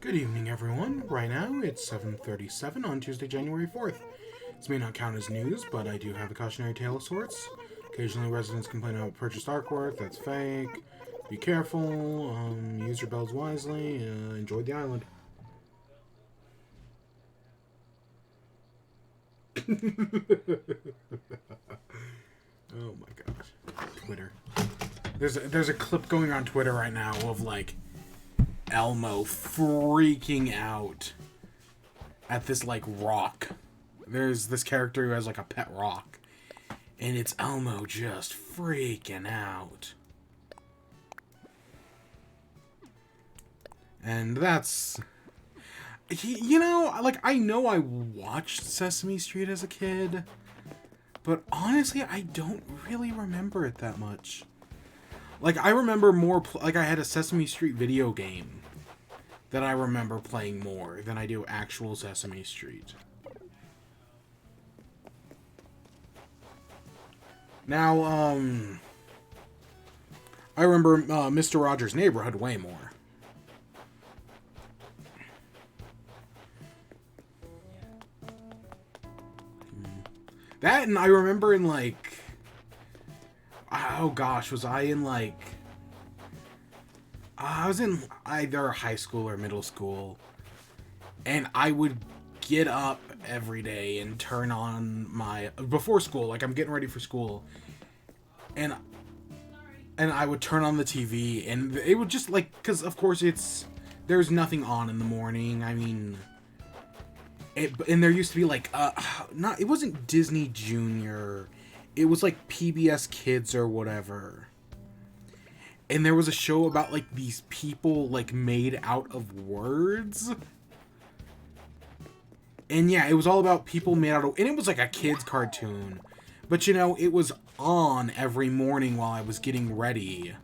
Good evening, everyone. Right now, it's 7:37 on Tuesday, January 4th. This may not count as news, but I do have a cautionary tale of sorts. Occasionally, residents complain about purchased artwork that's fake. Be careful, use your bells wisely, enjoy the island. Oh my gosh. Twitter. There's a clip going on Twitter right now of, like, Elmo freaking out at this, like, rock. There's this character who has, like, a pet rock. And it's Elmo just freaking out. And that's... I know I watched Sesame Street as a kid, but honestly, I don't really remember it that much. Like, I remember more... I had a Sesame Street video game that I remember playing more than I do actual Sesame Street. Now, I remember Mr. Rogers' Neighborhood way more. That, and I remember in, like... Oh gosh, was I in, like... I was in either high school or middle school. And I would get up every day and turn on my... Before school, like, I'm getting ready for school. And I would turn on the TV, and it would just, like... Because, of course, there's nothing on in the morning. I mean... And there used to be, like, it wasn't Disney Junior. It was, like, PBS Kids or whatever. And there was a show about, like, these people, like, made out of words. And, yeah, it was all about people made out of... And it was, like, a kid's cartoon. But, you know, it was on every morning while I was getting ready.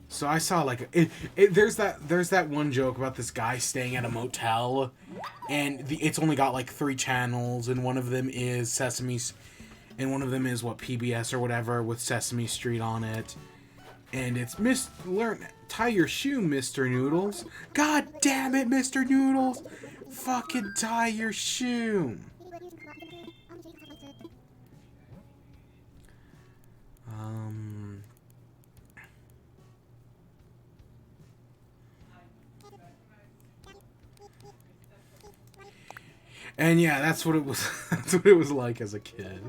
So I saw, like, there's that one joke about this guy staying at a motel, and it's only got, like, 3 channels, and one of them is and one of them is, PBS or whatever, with Sesame Street on it. And it's, tie your shoe, Mr. Noodles. God damn it, Mr. Noodles! Fucking tie your shoe! And yeah, that's what it was. That's what it was like as a kid.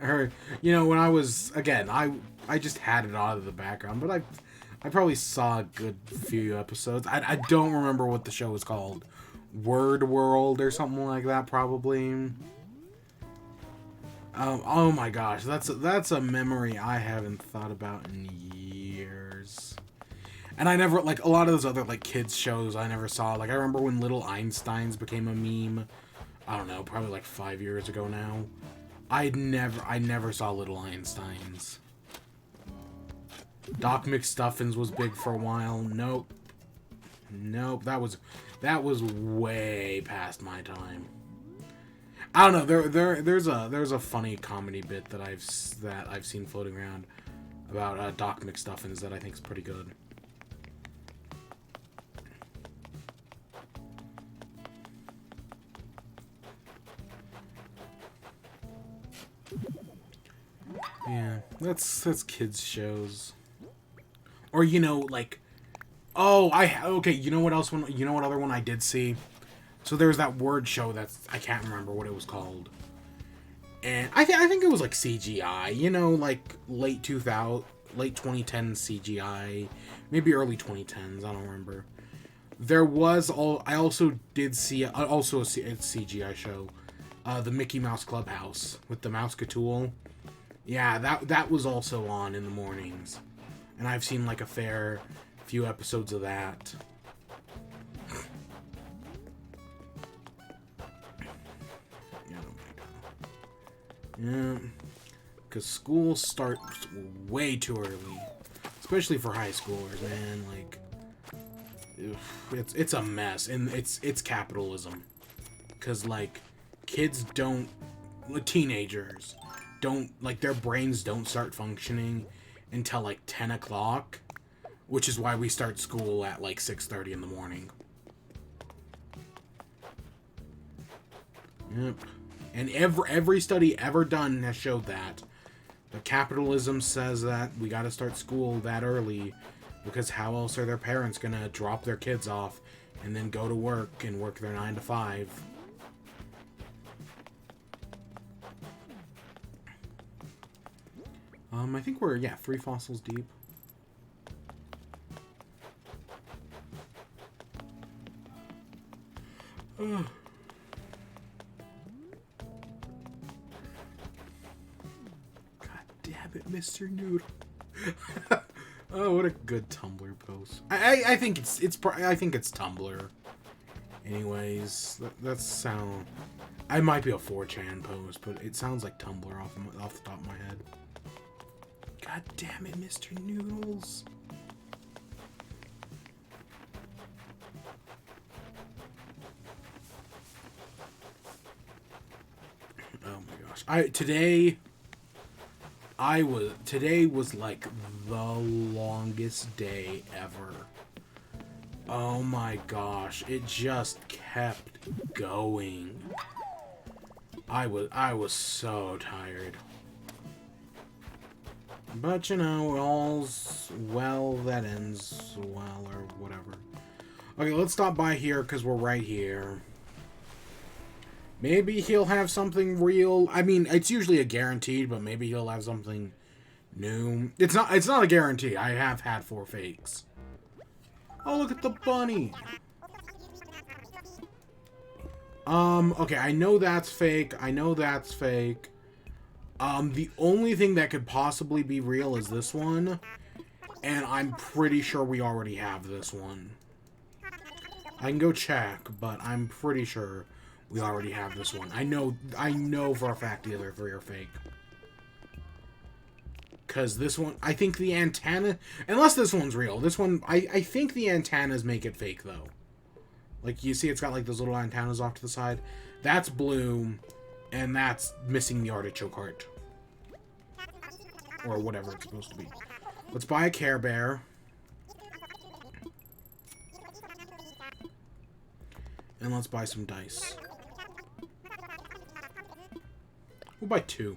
Or, you know, when I was, again, I just had it out of the background, but I probably saw a good few episodes. I don't remember what the show was called. Word World or something like that, probably. Oh my gosh, that's a memory I haven't thought about in years. And I never, like, a lot of those other, like, kids shows I never saw. Like, I remember when Little Einsteins became a meme. I don't know, probably, like, 5 years ago now. I never saw Little Einsteins. Doc McStuffins was big for a while. Nope. That was way past my time. I don't know. There's a funny comedy bit that I've seen floating around about Doc McStuffins that I think is pretty good. Yeah, that's kids shows. Or, you know, like, okay, you know what other one I did see? So there was that word show I can't remember what it was called. And I think it was like CGI, you know, like late 2010 CGI, maybe early 2010s, I don't remember. I also did see a CGI show, the Mickey Mouse Clubhouse with the Mousecatool. Yeah, that was also on in the mornings. And I've seen, like, a fair few episodes of that. Yeah. Because school starts way too early. Especially for high schoolers, man. Like, it's a mess. And it's capitalism. Because, like, teenagers don't, like, their brains don't start functioning until, like, 10 o'clock which is why we start school at like 6:30 in the morning. Yep. And every study ever done has showed that. But capitalism says that we gotta start school that early, because how else are their parents gonna drop their kids off and then go to work and work their 9 to 5? I think we're, 3 fossils deep. Ugh. Damn it, Mr. Noodle. Oh, what a good Tumblr post. I think it's I think it's Tumblr. Anyways, that sound. I might be a 4chan post, but it sounds like Tumblr off the top of my head. God damn it, Mr. Noodles. Oh my gosh. Today was like the longest day ever. Oh my gosh, it just kept going. I was so tired. But you know, all's well that ends well, or whatever. Okay, let's stop by here because we're right here. Maybe he'll have something real. I mean, it's usually a guaranteed, but maybe he'll have something new. It's not a guarantee. I have had 4 fakes. Oh, look at the bunny. Okay, I know that's fake. The only thing that could possibly be real is this one. And I'm pretty sure we already have this one. I can go check, but I'm pretty sure we already have this one. I know for a fact the other 3 are fake. Because this one, I think the antenna, unless this one's real, this one, I think the antennas make it fake, though. Like, you see it's got, like, those little antennas off to the side. That's blue, and that's missing the artichoke heart. Or whatever it's supposed to be. Let's buy a Care Bear. And let's buy some dice. We'll buy 2.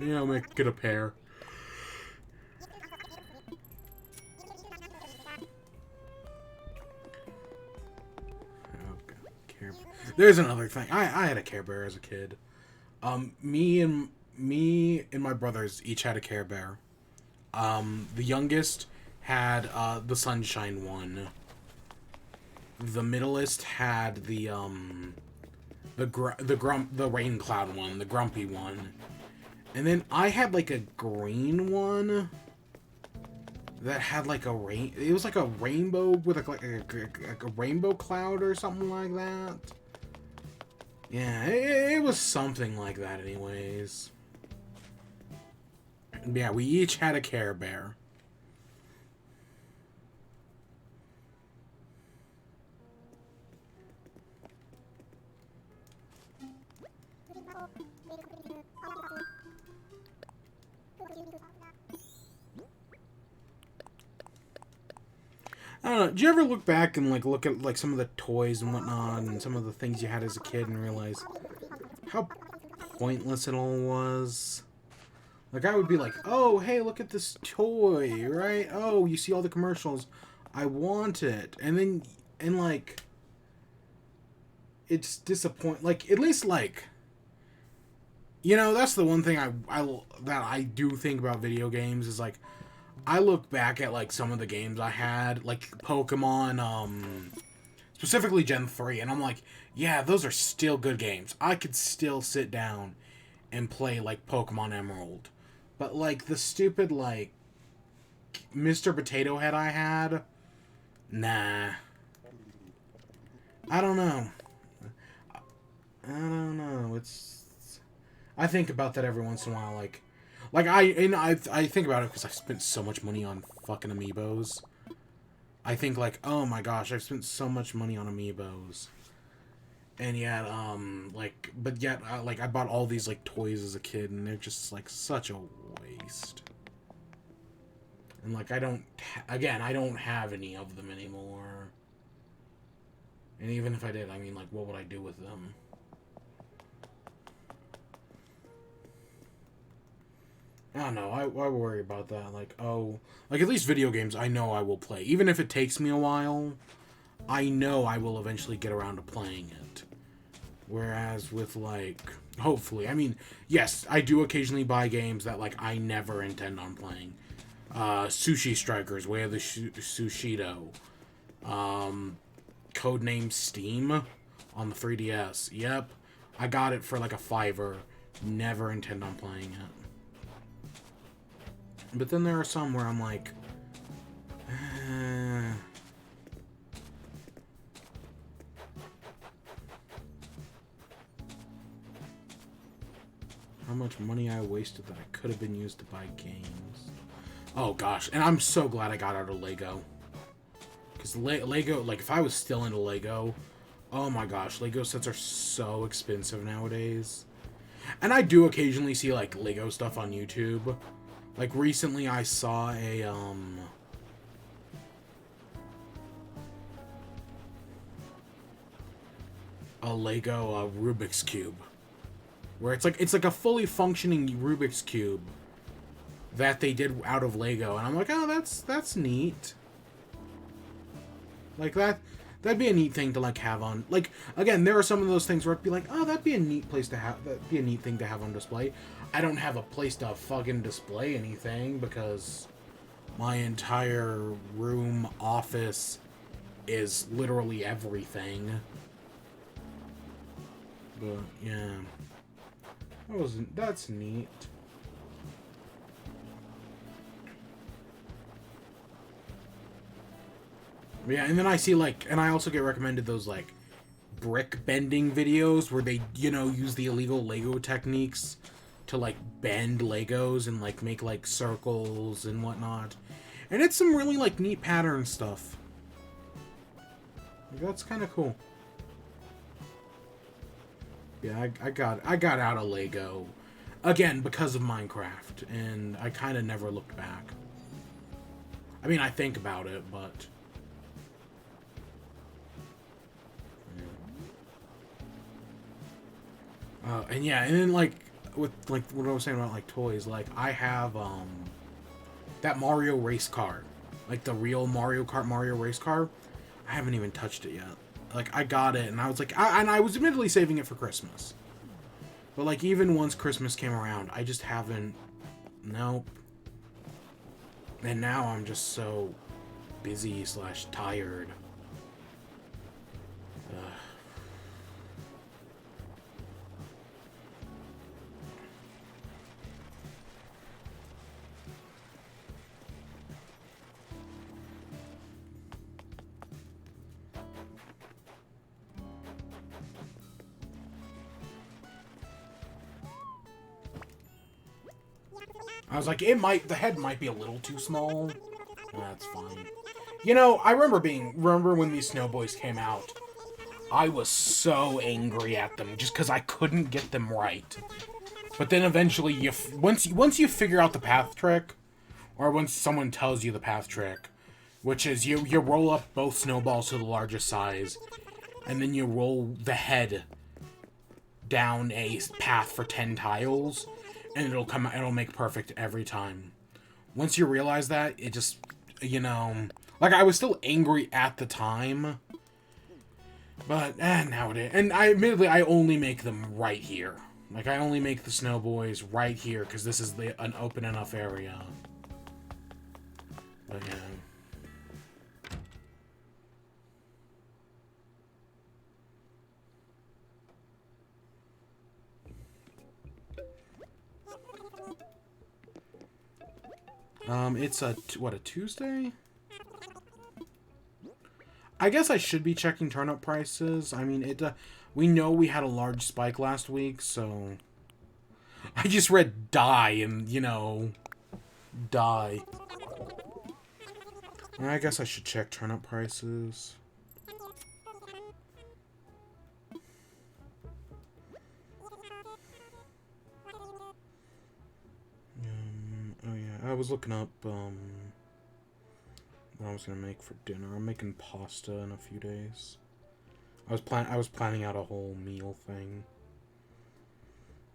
Yeah, I'll make it a pair. Okay, Care Bear. There's another thing. I had a Care Bear as a kid. Me and my brothers each had a Care Bear. The youngest had the Sunshine one. The middleest had the Rain Cloud one, the Grumpy one. And then I had like a green one that had like it was like a rainbow with a rainbow cloud or something like that. Yeah, it was something like that anyways. Yeah, we each had a Care Bear. I don't know. Did you ever look back and like look at like some of the toys and whatnot and some of the things you had as a kid and realize how pointless it all was? Like, I would be like, oh, hey, look at this toy, right? Oh, you see all the commercials. I want it. And then, like, it's disappointing. Like, at least, like, you know, that's the one thing that I do think about video games is, like, I look back at, like, some of the games I had, like, Pokemon, specifically Gen 3, and I'm like, yeah, those are still good games. I could still sit down and play, like, Pokemon Emerald. But, like, the stupid, like, Mr. Potato Head I had, nah. I don't know. I think about that every once in a while, like I think about it because I've spent so much money on fucking amiibos. I think, like, oh my gosh, I've spent so much money on amiibos. And yet, like, but yet, like, I bought all these, like, toys as a kid, and they're just, like, such a waste. And, like, again, I don't have any of them anymore. And even if I did, I mean, like, what would I do with them? I don't know. I worry about that. Like, oh, like, at least video games, I know I will play. Even if it takes me a while, I know I will eventually get around to playing it. Whereas with, like, hopefully, I mean, yes, I do occasionally buy games that, like, I never intend on playing. Sushi Strikers, Way of the Sushido. Codename Steam on the 3DS. Yep. I got it for, like, a $5. Never intend on playing it. But then there are some where I'm like, how much money I wasted that I could have been used to buy games. Oh gosh, and I'm so glad I got out of Lego. Because Lego, like, if I was still into Lego, oh my gosh, Lego sets are so expensive nowadays. And I do occasionally see, like, Lego stuff on YouTube. Like, recently I saw a Lego Rubik's Cube. Where it's like a fully functioning Rubik's Cube that they did out of Lego. And I'm like, oh, that's neat. Like, that'd be a neat thing to, like, have on, like, again, there are some of those things where it'd be like, oh, that'd be a neat place to have, that'd be a neat thing to have on display. I don't have a place to fucking display anything because my entire room, office is literally everything. But, yeah. That's neat. Yeah, and then I see, like, and I also get recommended those, like, brick bending videos where they, you know, use the illegal Lego techniques to, like, bend Legos and, like, make, like, circles and whatnot. And it's some really, like, neat pattern stuff. Like, that's kind of cool. Yeah, I got out of Lego. Again, because of Minecraft. And I kind of never looked back. I mean, I think about it, but... and yeah, and then, like, with, like, what I was saying about, like, toys, like, I have, that Mario race car. Like, the real Mario Kart Mario race car. I haven't even touched it yet. Like, I got it, and I was like, and I was admittedly saving it for Christmas. But, like, even once Christmas came around, I just haven't, nope. And now I'm just so busy / tired. I was like, the head might be a little too small. That's fine. You know, I remember when these Snowboys came out. I was so angry at them just because I couldn't get them right. But then eventually, once you figure out the path trick, or once someone tells you the path trick, which is you roll up both snowballs to the largest size, and then you roll the head down a path for 10 tiles, and it'll make perfect every time. Once you realize that, it just, you know, like, I was still angry at the time, but nowadays, and admittedly I only make them right here. Like, I only make the Snowboys right here because this is an open enough area. But yeah. It's a Tuesday? I guess I should be checking turnip prices. I mean, we know we had a large spike last week, so... I just read die and, you know... Die. I guess I should check turnip prices. I was looking up, what I was gonna make for dinner. I'm making pasta in a few days. I was planning out a whole meal thing.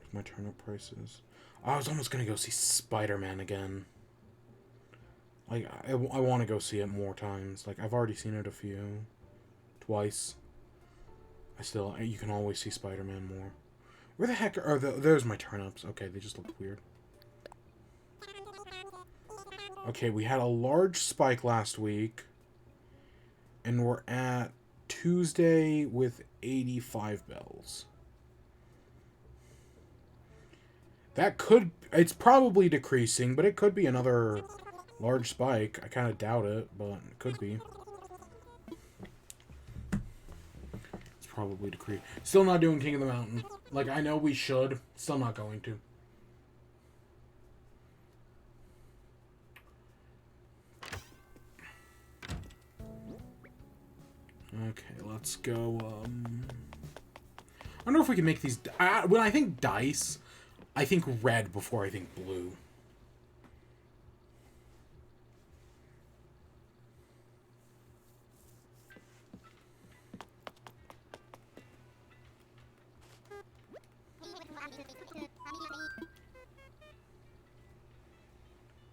With my turnip prices. I was almost gonna go see Spider-Man again. Like, I want to go see it more times. Like, I've already seen it twice. You can always see Spider-Man more. Where the heck are there's my turnips. Okay, they just look weird. Okay, we had a large spike last week. And we're at Tuesday with 85 bells. It's probably decreasing, but it could be another large spike. I kind of doubt it, but it could be. It's probably decreasing. Still not doing King of the Mountain. Like, I know we should. Still not going to. Okay, let's go, I wonder if we can make these... when I think dice, I think red before I think blue.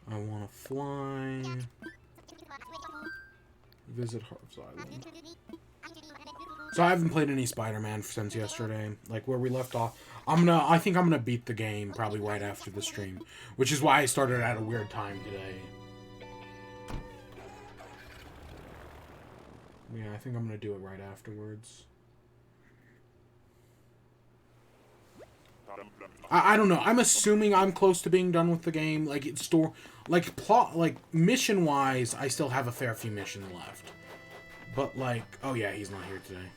I want to fly. Visit Harv's Island. So I haven't played any Spider-Man since yesterday. Like, where we left off. I think I'm gonna beat the game probably right after the stream. Which is why I started at a weird time today. Yeah, I think I'm gonna do it right afterwards. I don't know. I'm assuming I'm close to being done with the game. Like, mission-wise, I still have a fair few missions left. But, like... Oh, yeah, he's not here today.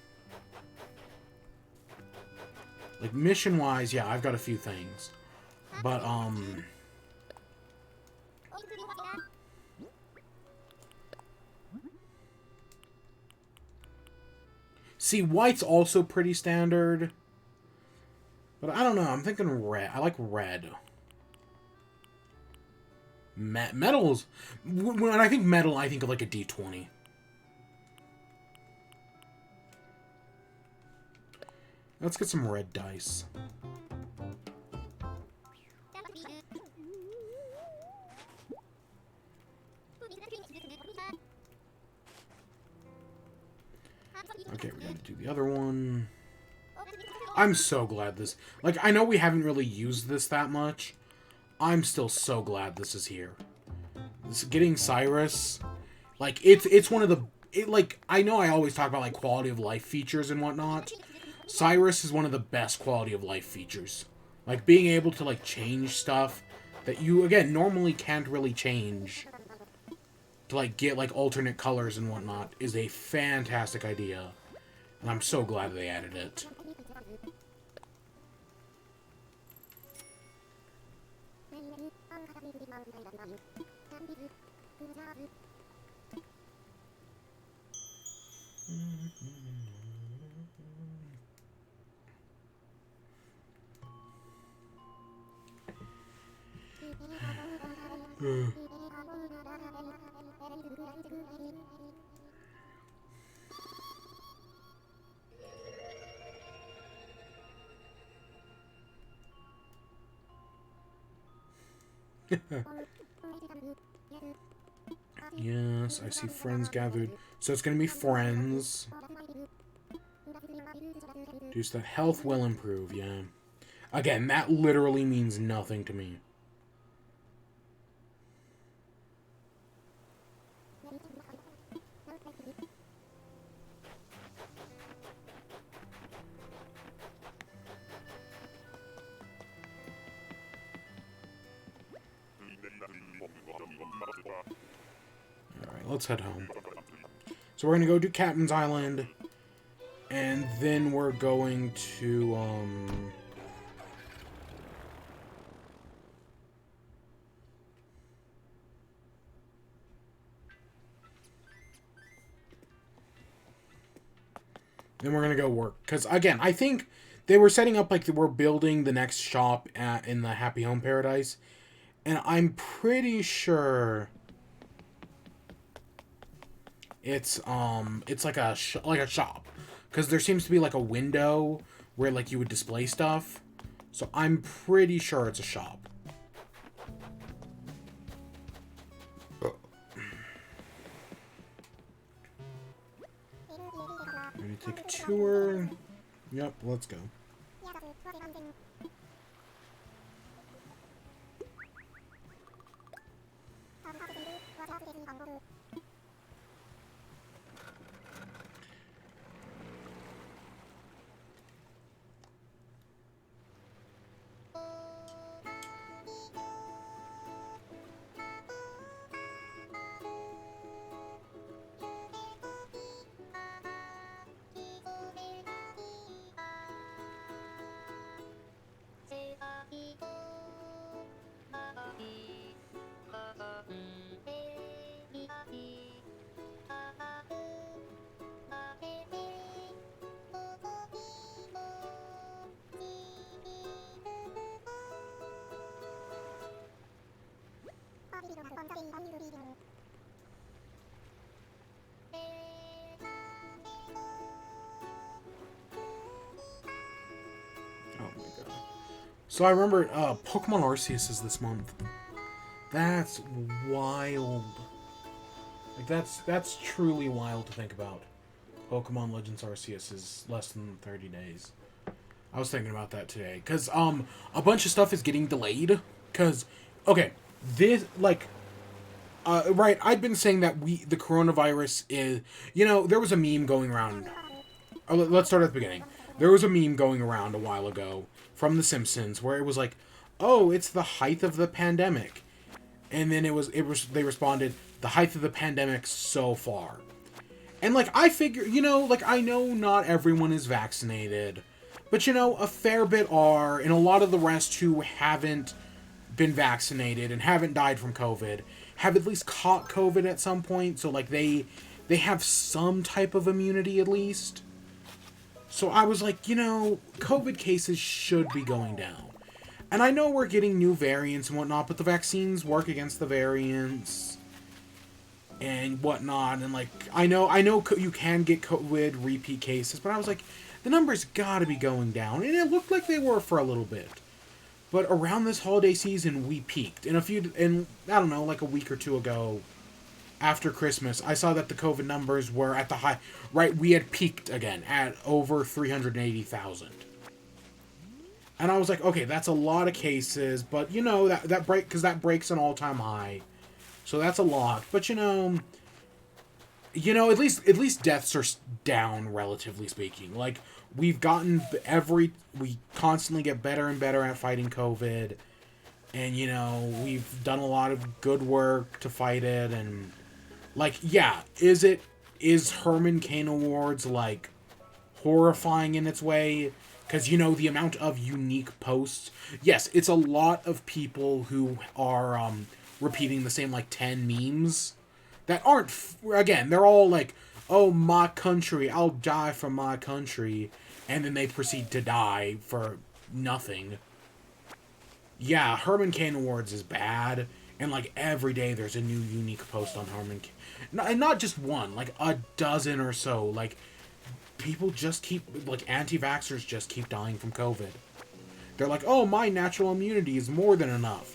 Like, mission-wise, yeah, I've got a few things. But, See, white's also pretty standard. But I don't know, I'm thinking red. I like red. Metals... When I think metal, I think of like a D20. Let's get some red dice. Okay, we're gonna do the other one. I'm so glad this... Like, I know we haven't really used this that much. I'm still so glad this is here. Getting Cyrus... Like, it's one of the... like, I know I always talk about, like, quality of life features and whatnot. Cyrus is one of the best quality of life features. Like, being able to, like, change stuff that you, again, normally can't really change. To, like, get, like, alternate colors and whatnot is a fantastic idea. And I'm so glad they added it. Yes, I see friends gathered. So it's gonna be friends. Just that health will improve, yeah. Again, that literally means nothing to me. Alright, let's head home. So we're gonna go do Captain's Island. And then we're going to, then we're gonna go work. Because, again, I think they were setting up, like, we're building the next shop in the Happy Home Paradise. And I'm pretty sure it's like like a shop, because there seems to be like a window where like you would display stuff. So I'm pretty sure it's a shop. Maybe take a tour. Yep, let's go. Oh my god. So I remember Pokemon Arceus is this month. That's wild. Like that's truly wild to think about. Pokemon Legends Arceus is less than 30 days. I was thinking about that today cuz a bunch of stuff is getting delayed cuz okay, this like right, I've been saying that the coronavirus is, there was a meme going around. Let's start at the beginning. There was a meme going around a while ago from The Simpsons where it was like, "Oh, it's the height of the pandemic," and then they responded, "The height of the pandemic so far." And like I figure, like I know not everyone is vaccinated, but a fair bit are, and a lot of the rest who haven't been vaccinated and haven't died from COVID have at least caught COVID at some point, so like they have some type of immunity at least. So I was like, COVID cases should be going down. And I know we're getting new variants and whatnot, but the vaccines work against the variants and whatnot. And like, I know you can get COVID repeat cases, but I was like, the numbers gotta be going down. And it looked like they were for a little bit. But around this holiday season, we peaked. In I don't know, like a week or two ago, after Christmas, I saw that the COVID numbers were at the high. Right, we had peaked again at over 380,000. And I was like, okay, that's a lot of cases, but that break because that breaks an all-time high, so that's a lot. But at least deaths are down, relatively speaking. Like we've gotten we constantly get better and better at fighting COVID, and we've done a lot of good work to fight it. And like, yeah, is Herman Cain Awards like horrifying in its way? Because the amount of unique posts. Yes, it's a lot of people who are repeating the same like 10 memes that aren't, again, they're all like, "Oh, my country, I'll die for my country," and then they proceed to die for nothing. Yeah, Herman Cain Awards is bad, and like every day there's a new unique post on Herman Cain. And not just one, like a dozen or so. Like people just keep, like, anti-vaxxers just keep dying from COVID. They're like, "Oh, my natural immunity is more than enough,"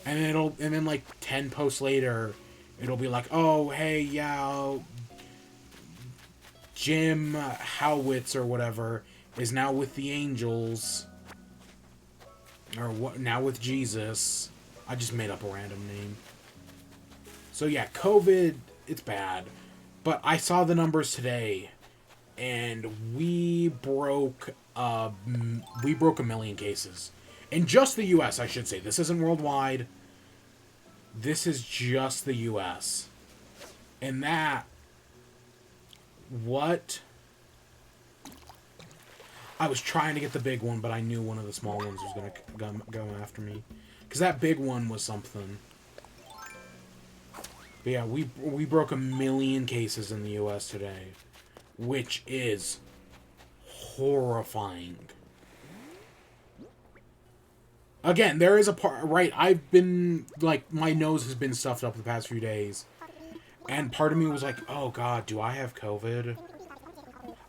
and then like 10 posts later, it'll be like, "Oh, hey, yeah, Jim Howitz or whatever is now with the Angels, or what now with Jesus." I just made up a random name. So yeah, COVID, it's bad, but I saw the numbers today, and we broke a million cases in just the U.S. I should say. This isn't worldwide. This is just the U.S. And that, what? I was trying to get the big one, but I knew one of the small ones was gonna go after me, because that big one was something. But yeah, we broke a million cases in the U.S. today, which is horrifying. Again, there is a part, right, I've been, like, my nose has been stuffed up the past few days. And part of me was like, oh god, do I have COVID?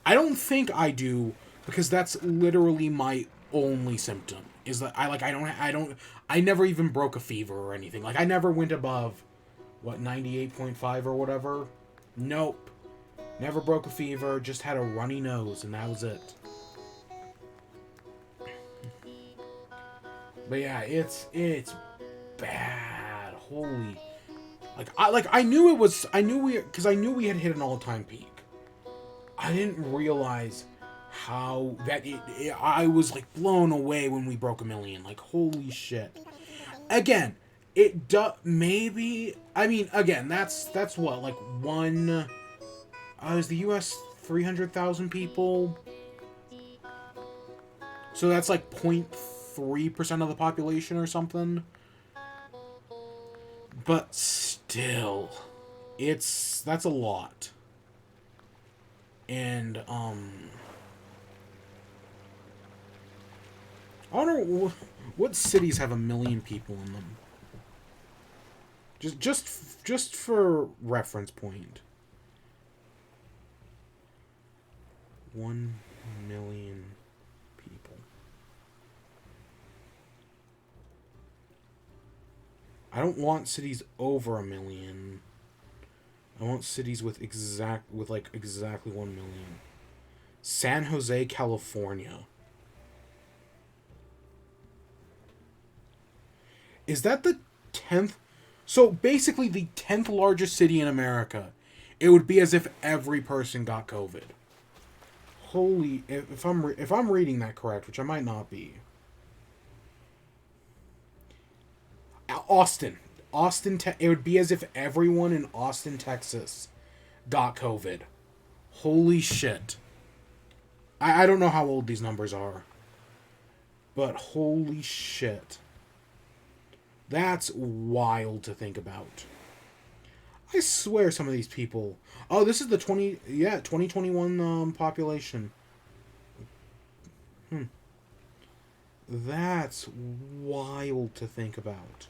I don't think I do, because that's literally my only symptom. Is that I never even broke a fever or anything. Like, I never went above, what, 98.5 or whatever? Nope. Never broke a fever, just had a runny nose, and that was it. But yeah, it's bad. Holy, I knew we had hit an all-time peak. I didn't realize how that I was like blown away when we broke 1 million. Like, holy shit. Again, maybe, I mean, again, that's what, like, is the US 300,000 people? So that's like 0.3% of the population or something. But still, that's a lot. And, I wonder what cities have 1 million people in them. Just for reference point. 1 million people. I don't want cities over 1 million. I want cities with exactly 1 million. San Jose, California. Is that the 10th? So basically the 10th largest city in America. It would be as if every person got COVID. Holy, if I'm reading that correct, which I might not be. Austin, it would be as if everyone in Austin, Texas got COVID. Holy shit. I don't know how old these numbers are. But holy shit. That's wild to think about. I swear some of these people... Oh, this is the 2021 population. That's wild to think about.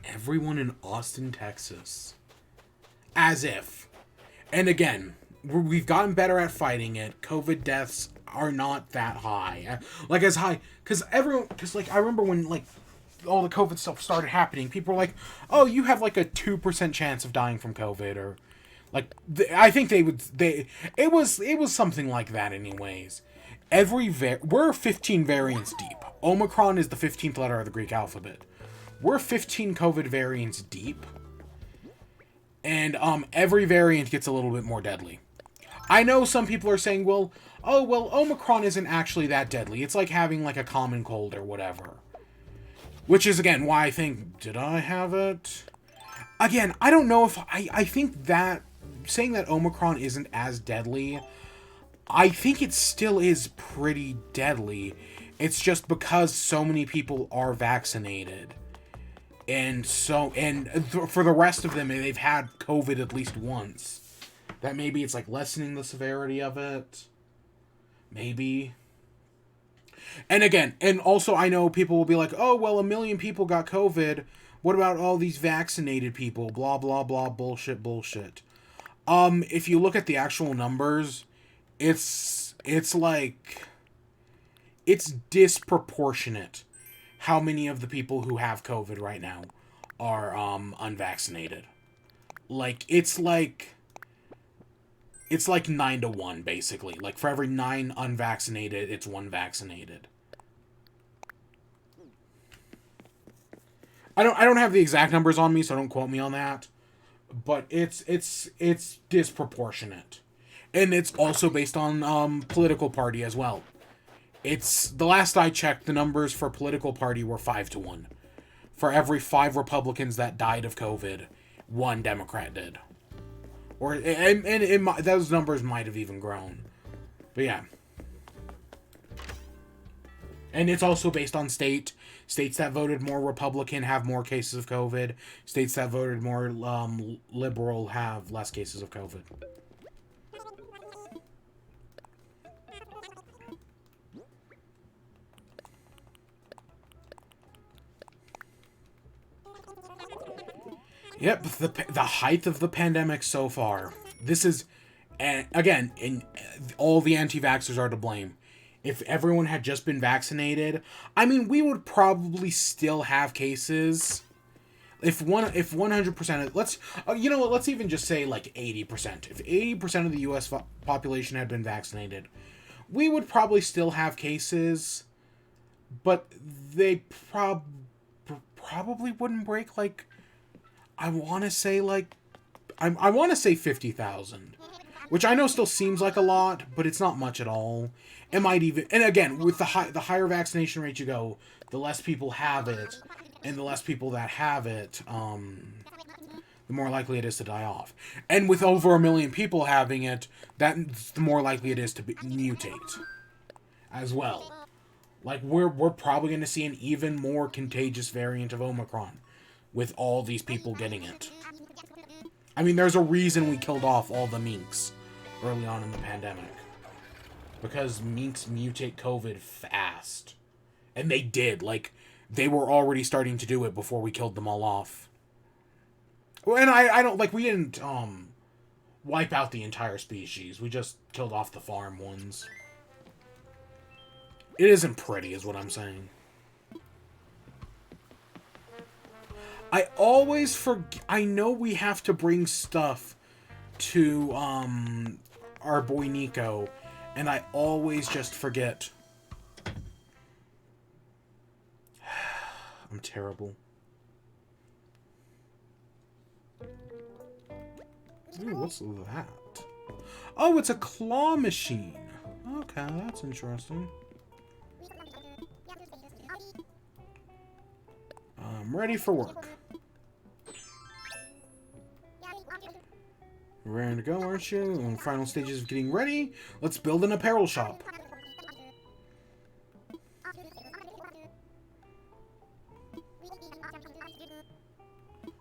Everyone in Austin, Texas. As if. And again, we've gotten better at fighting it. COVID deaths are not that high. Like, as high... Because I remember when, like, all the COVID stuff started happening, people were like, oh, you have, like, a 2% chance of dying from COVID, or... Like, I think it was something like that anyways. We're 15 variants deep. Omicron is the 15th letter of the Greek alphabet. We're 15 COVID variants deep. And, every variant gets a little bit more deadly. I know some people are saying, well, Omicron isn't actually that deadly. It's like having, like, a common cold or whatever. Which is, again, why I think, did I have it? Again, I don't know if... I think that... Saying that Omicron isn't as deadly, I think it still is pretty deadly. It's just because so many people are vaccinated. And for the rest of them, they've had COVID at least once. That maybe it's like lessening the severity of it. Maybe. And again, and also I know people will be like, oh, well, 1 million people got COVID. What about all these vaccinated people? Blah, blah, blah, bullshit. If you look at the actual numbers, it's disproportionate how many of the people who have COVID right now are unvaccinated. It's like 9-1 basically. Like, for every 9 unvaccinated, it's 1 vaccinated. I don't have the exact numbers on me, so don't quote me on that. But it's disproportionate. And it's also based on political party as well. It's, the last I checked, the numbers for political party were 5-1. For every 5 Republicans that died of COVID, 1 Democrat did. Or those numbers might have even grown. But yeah. And it's also based on state. States that voted more Republican have more cases of COVID. States that voted more liberal have less cases of COVID. Yep, the height of the pandemic so far. This is, and again, all the anti-vaxxers are to blame. If everyone had just been vaccinated, I mean, we would probably still have cases. If 100% of, let's you know what, let's even just say like 80%. If 80% of the U.S. population had been vaccinated, we would probably still have cases, but they probably wouldn't break like, I want to say like, I want to say 50,000, which I know still seems like a lot, but it's not much at all. It might even, and again, with the higher vaccination rate you go, the less people have it, and the less people that have it, the more likely it is to die off. And with over 1 million people having it, that's the more likely it is to mutate as well. Like, we're probably going to see an even more contagious variant of Omicron with all these people getting it. I mean, there's a reason we killed off all the minks early on in the pandemic. Because minks mutate COVID fast. And they did. Like, they were already starting to do it before we killed them all off. Well, and I don't, like, we didn't, wipe out the entire species. We just killed off the farm ones. It isn't pretty, is what I'm saying. I always forget. I know we have to bring stuff to our boy Nico, and I always just forget. I'm terrible. Ooh, what's that? Oh, it's a claw machine. Okay, that's interesting. I'm ready for work. Ready to go, aren't you? In the final stages of getting ready, let's build an apparel shop.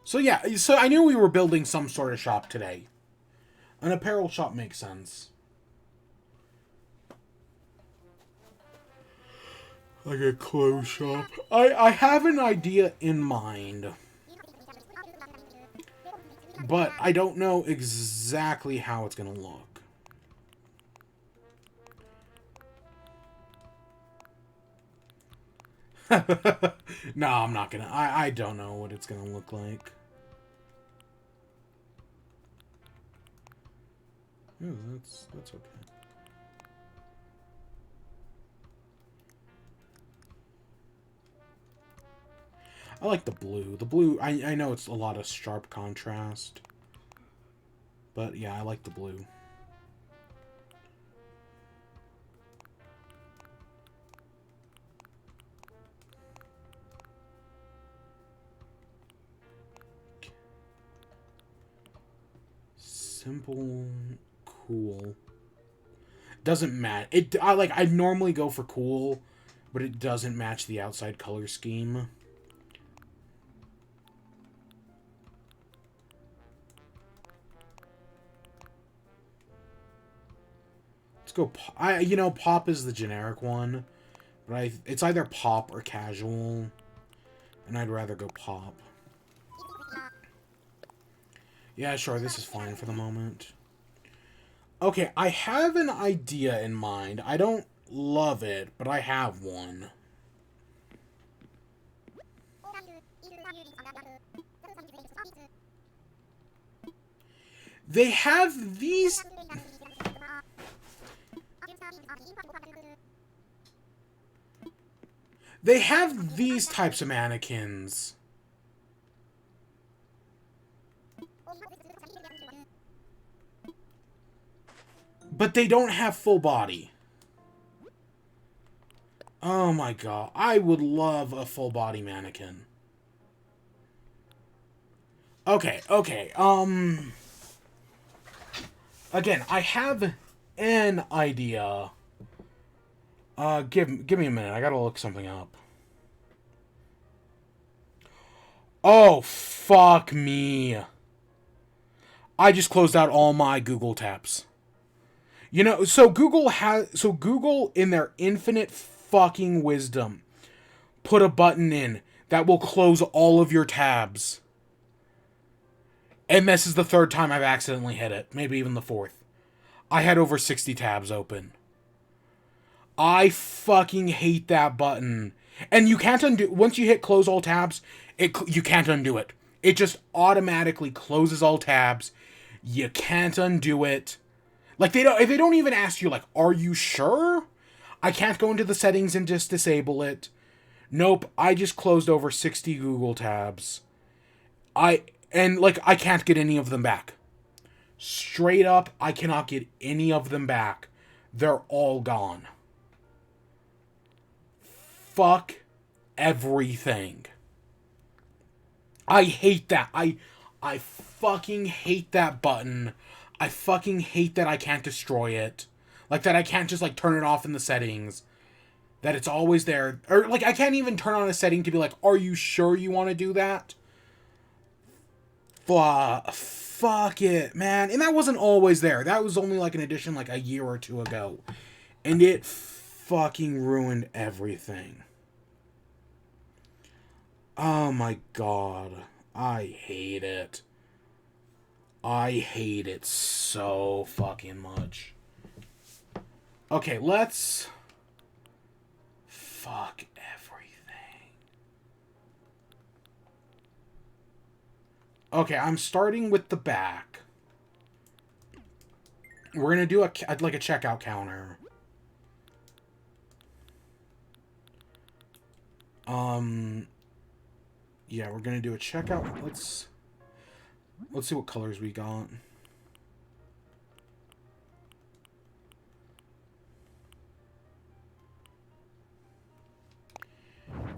So yeah, so I knew we were building some sort of shop today. An apparel shop makes sense. Like a clothes shop. I have an idea in mind. But I don't know exactly how it's going to look. No, I'm not going to. I don't know what it's going to look like. Ooh, that's okay. I like the blue. The blue, I know it's a lot of sharp contrast. But yeah, I like the blue. Simple, cool. Doesn't match. I normally go for cool, but it doesn't match the outside color scheme. Go pop is the generic one, but it's either pop or casual, and I'd rather go pop. Yeah, sure, this is fine for the moment. Okay, I have an idea in mind. I don't love it, but I have one. They have these... They have these types of mannequins. But they don't have full body. Oh my god. I would love a full body mannequin. Okay. Again, I have an idea. Give me a minute. I gotta look something up. Oh, fuck me. I just closed out all my Google tabs. You know, so Google in their infinite fucking wisdom put a button in that will close all of your tabs. And this is the third time I've accidentally hit it. Maybe even the fourth. I had over 60 tabs open. I fucking hate that button. And you can't undo... Once you hit close all tabs, you can't undo it. It just automatically closes all tabs. You can't undo it. Like, if they don't even ask you, like, are you sure? I can't go into the settings and just disable it. Nope, I just closed over 60 Google tabs. I can't get any of them back. Straight up, I cannot get any of them back. They're all gone. Fuck everything. I hate that. I fucking hate that button. I fucking hate that I can't destroy it. Like, that I can't just, like, turn it off in the settings. That it's always there. Or, like, I can't even turn on a setting to be like, are you sure you want to do that? Fuck it, man. And that wasn't always there. That was only, like, an addition, like, a year or two ago. And it fucking ruined everything. Oh my god. I hate it. I hate it so fucking much. Okay, let's... Fuck everything. Okay, I'm starting with the back. We're gonna do a checkout counter. Yeah, we're gonna do a checkout. Let's see what colors we got.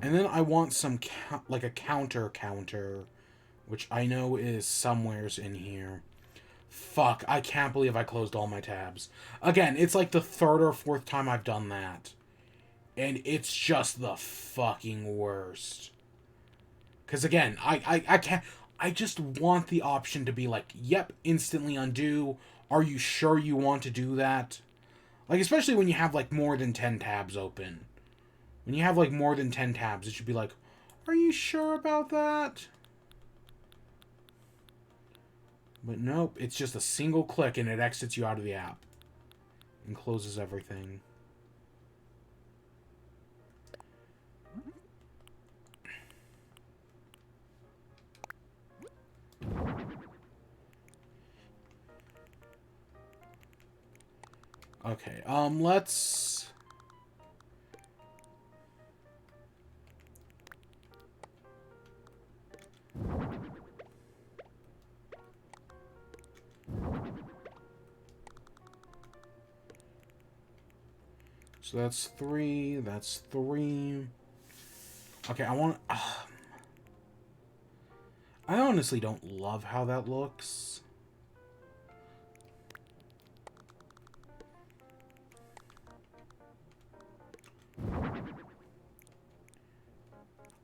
And then I want some like a counter, which I know is somewheres in here. Fuck, I can't believe I closed all my tabs. Again, it's like the third or fourth time I've done that. And it's just the fucking worst. Because again, I can't... I just want the option to be like, yep, instantly undo. Are you sure you want to do that? Like, especially when you have, like, more than 10 tabs open. When you have, like, more than 10 tabs, it should be like, are you sure about that? But nope, it's just a single click and it exits you out of the app. And closes everything. Okay, let's... So that's 3, that's 3. Okay, I want... I honestly don't love how that looks.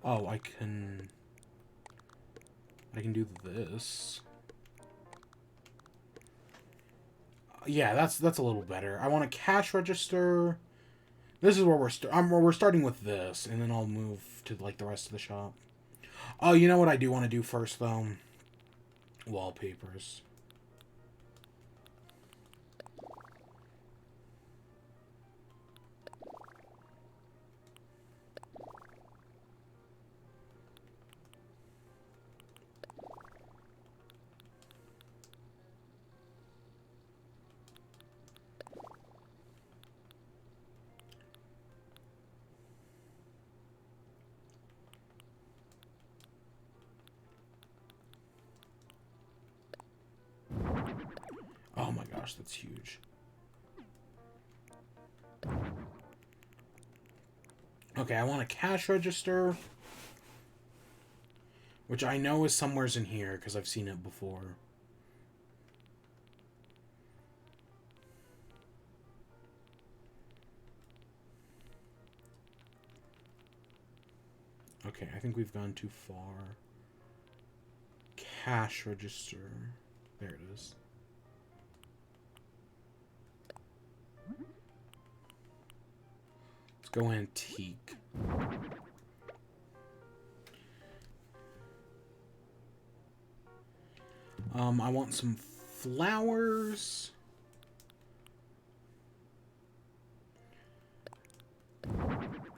Oh, I can do this. Yeah, that's a little better. I want a cash register. This is where we're starting with this, and then I'll move to like the rest of the shop. Oh, you know what I do want to do first though? Wallpapers. Oh my gosh, that's huge. Okay, I want a cash register, which I know is somewheres in here because I've seen it before. Okay, I think we've gone too far. Cash register. There it is. Let's go antique. I want some flowers.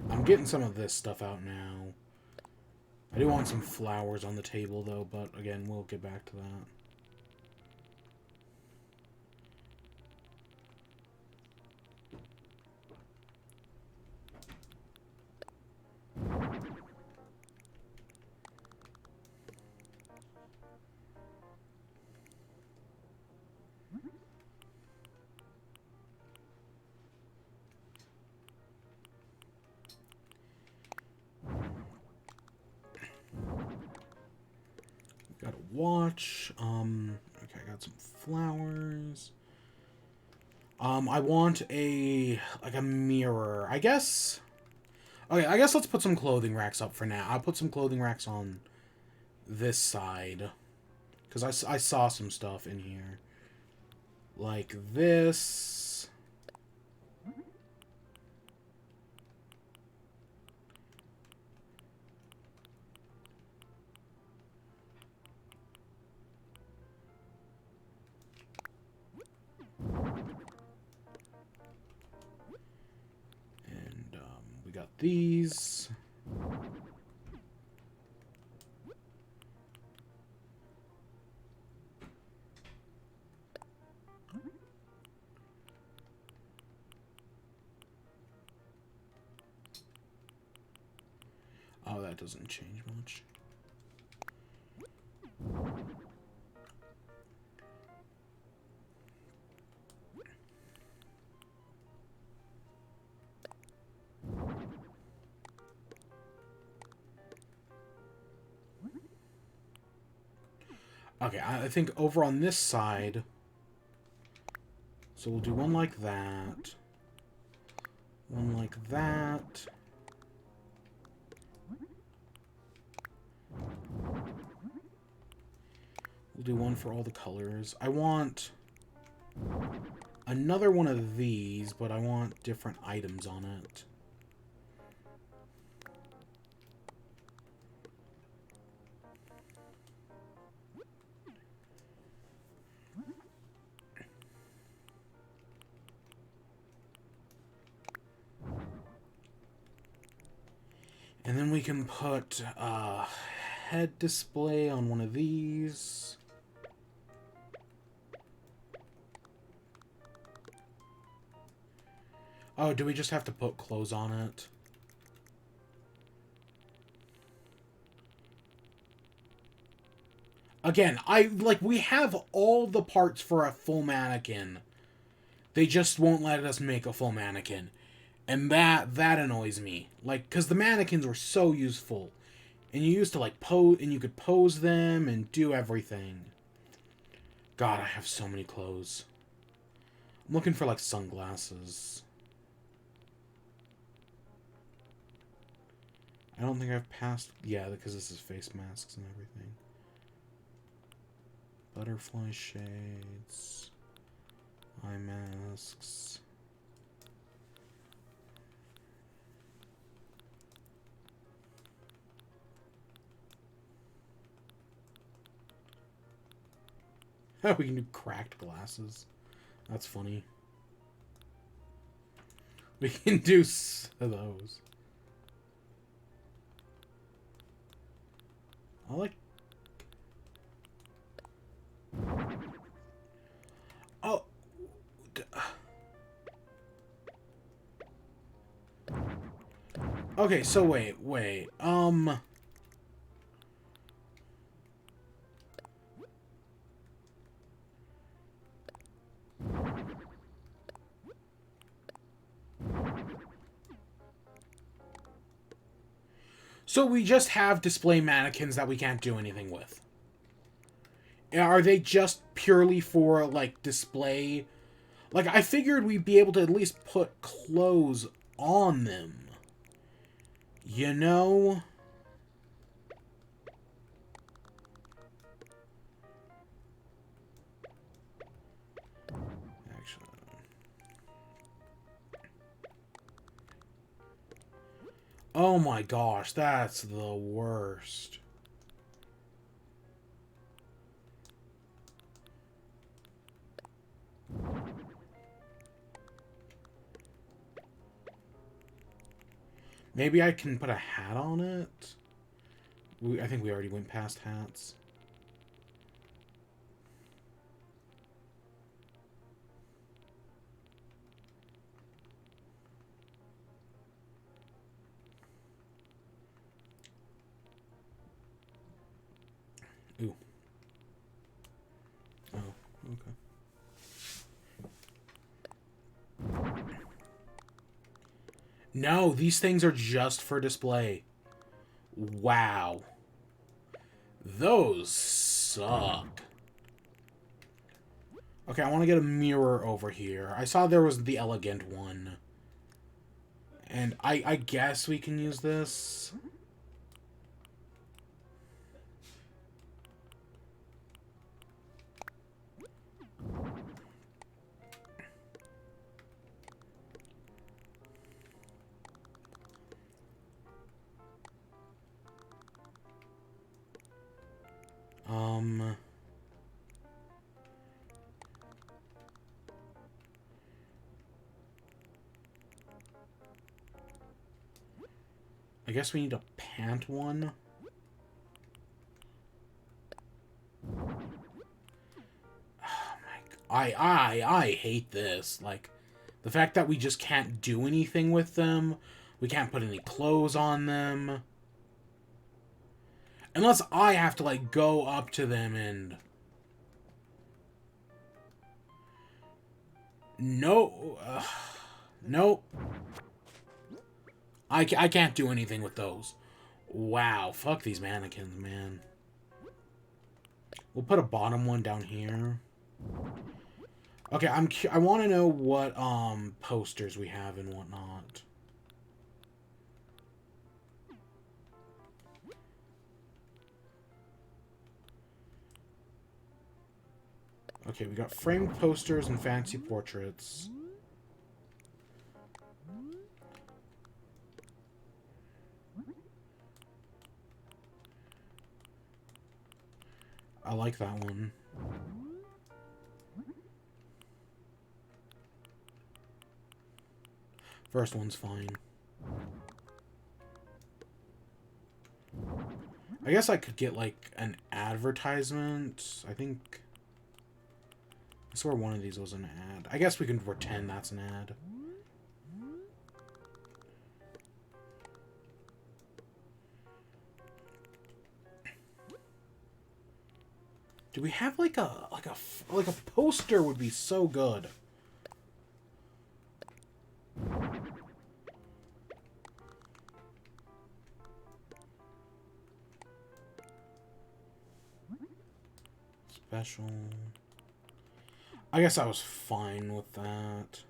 I'm getting some of this stuff out now. I do want some flowers on the table, though, but again, we'll get back to that. Got a watch. Okay, I got some flowers. I want like a mirror. I guess. Okay, I guess let's put some clothing racks up for now. I'll put some clothing racks on this side. Because I saw some stuff in here. Like this. And we got these. Oh, that doesn't change much. Okay, I think over on this side... So we'll do one like that. One like that. We'll do one for all the colors. I want another one of these, but I want different items on it. And then we can put a head display on one of these. Oh, do we just have to put clothes on it? Again, we have all the parts for a full mannequin. They just won't let us make a full mannequin. And that annoys me. Like, because the mannequins were so useful. And you used to, like, pose, and you could pose them and do everything. God, I have so many clothes. I'm looking for, like, sunglasses. I don't think I've passed... Yeah, because this is face masks and everything. Butterfly shades. Eye masks. Oh, we can do cracked glasses. That's funny. We can do those. I like... Oh. Okay, so wait. So we just have display mannequins that we can't do anything with. Are they just purely for, like, display? Like, I figured we'd be able to at least put clothes on them. You know? Actually... Oh my gosh, that's the worst. Maybe I can put a hat on it? I think we already went past hats. Ooh. Oh, okay. No, these things are just for display. Wow. Those suck. Okay, I want to get a mirror over here. I saw there was the elegant one. And I guess we can use this. I guess we need a pant one. Oh my... I hate this. Like, the fact that we just can't do anything with them. We can't put any clothes on them. Unless I have to, like, go up to them and... No. Nope. I can't do anything with those. Wow. Fuck these mannequins, man. We'll put a bottom one down here. Okay, I want to know what posters we have and whatnot. Okay, we got framed posters and fancy portraits. I like that one. First one's fine. I guess I could get, like, an advertisement. I think... I swear one of these was an ad. I guess we can pretend that's an ad. Do we have like a poster would be so good. Special. I guess I was fine with that.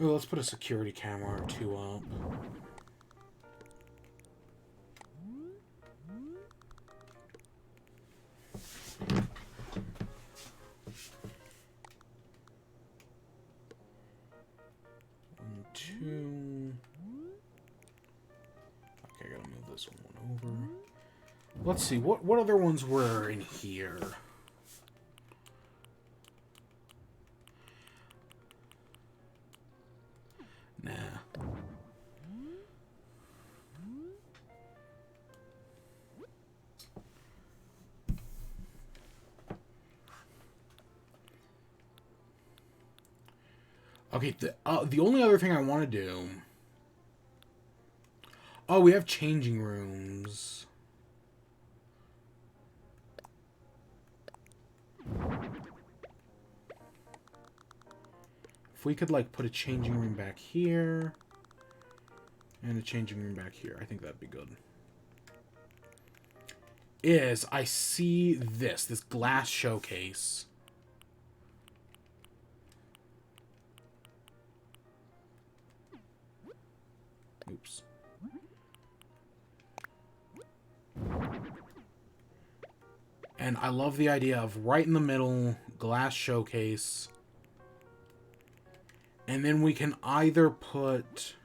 Ooh, let's put a security camera or two up. One, two. Okay, I gotta move this one over. Let's see, what other ones were in here? Nah. Okay, the only other thing I want to do... Oh, we have changing rooms. If we could, like, put a changing room back here... and a changing room back here, I think that'd be good. I see this glass showcase. Oops. And I love the idea of right in the middle, glass showcase. And then we can either put...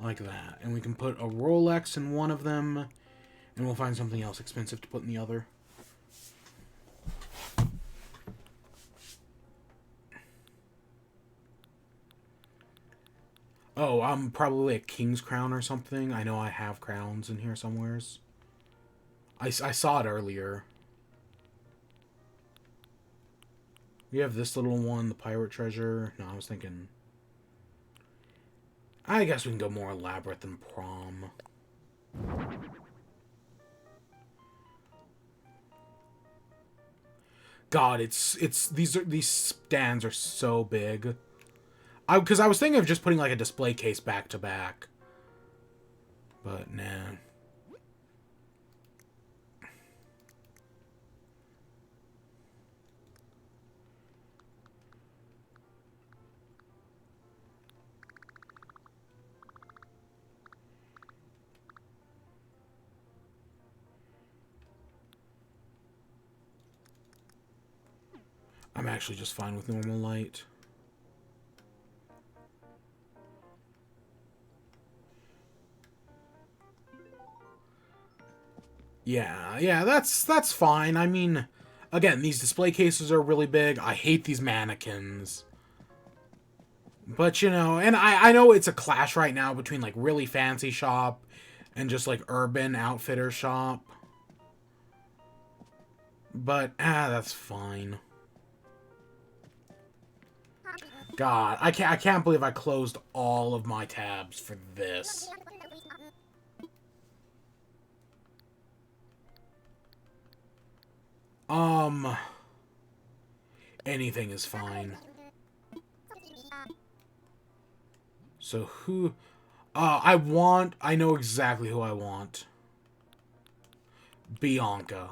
Like that. And we can put a Rolex in one of them, and we'll find something else expensive to put in the other. Oh, I'm probably a king's crown or something. I know I have crowns in here somewheres. I saw it earlier. We have this little one, the pirate treasure. No, I was thinking... I guess we can go more elaborate than prom. God, these stands are so big. Because I was thinking of just putting like a display case back to back. But nah. I'm actually just fine with normal light. Yeah, that's fine. I mean, again, these display cases are really big. I hate these mannequins. But, you know, and I know it's a clash right now between, like, really fancy shop and just, like, urban outfitter shop. But, that's fine. God, I can't believe I closed all of my tabs for this. Anything is fine. So who... I know exactly who I want. Bianca.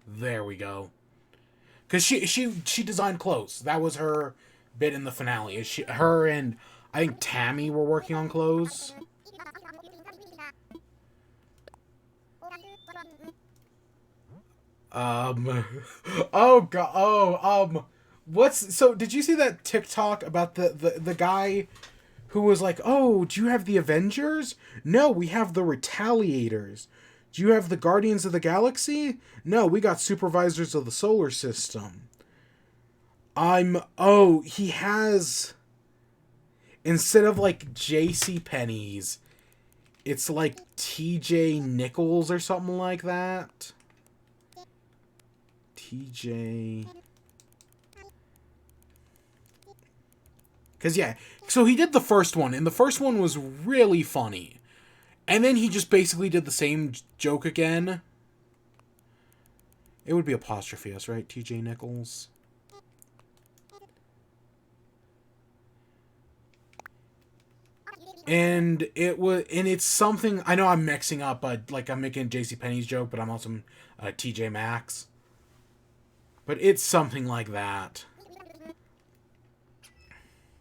There we go. Because she designed clothes. That was her bit in the finale. Her and, I think, Tammy were working on clothes. Oh, God. So, did you see that TikTok about the guy who was like, oh, do you have the Avengers? No, we have the Retaliators. Do you have the Guardians of the Galaxy? No, we got Supervisors of the Solar System. He has, instead of like JCPenney's, it's like TJ Nichols or something like that. TJ... Because, yeah, so he did the first one, and the first one was really funny. And then he just basically did the same joke again. It would be apostrophe S, right? TJ Nichols. And it's something, I know I'm mixing up, like I'm making JCPenney's joke, but I'm also TJ Maxx. But it's something like that.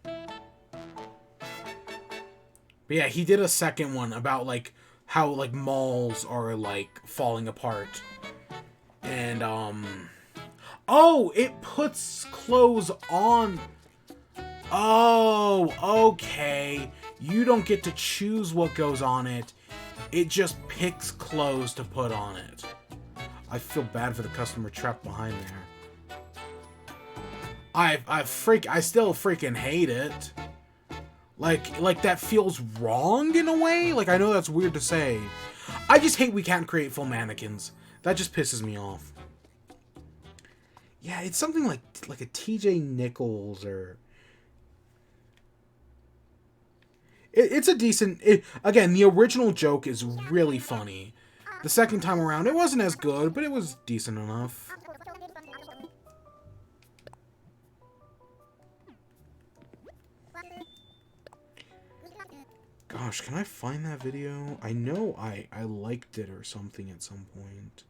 But yeah, he did a second one about, like, how, like, malls are, like, falling apart. And, oh, it puts clothes on. Oh, okay. You don't get to choose what goes on it. It just picks clothes to put on it. I feel bad for the customer trapped behind there. I still freaking hate it. Like that feels wrong in a way? Like, I know that's weird to say. I just hate we can't create full mannequins. That just pisses me off. Yeah, it's something like a TJ Nichols or... It's a decent... Again, the original joke is really funny. The second time around, it wasn't as good, but it was decent enough. Gosh, can I find that video? I know I liked it or something at some point.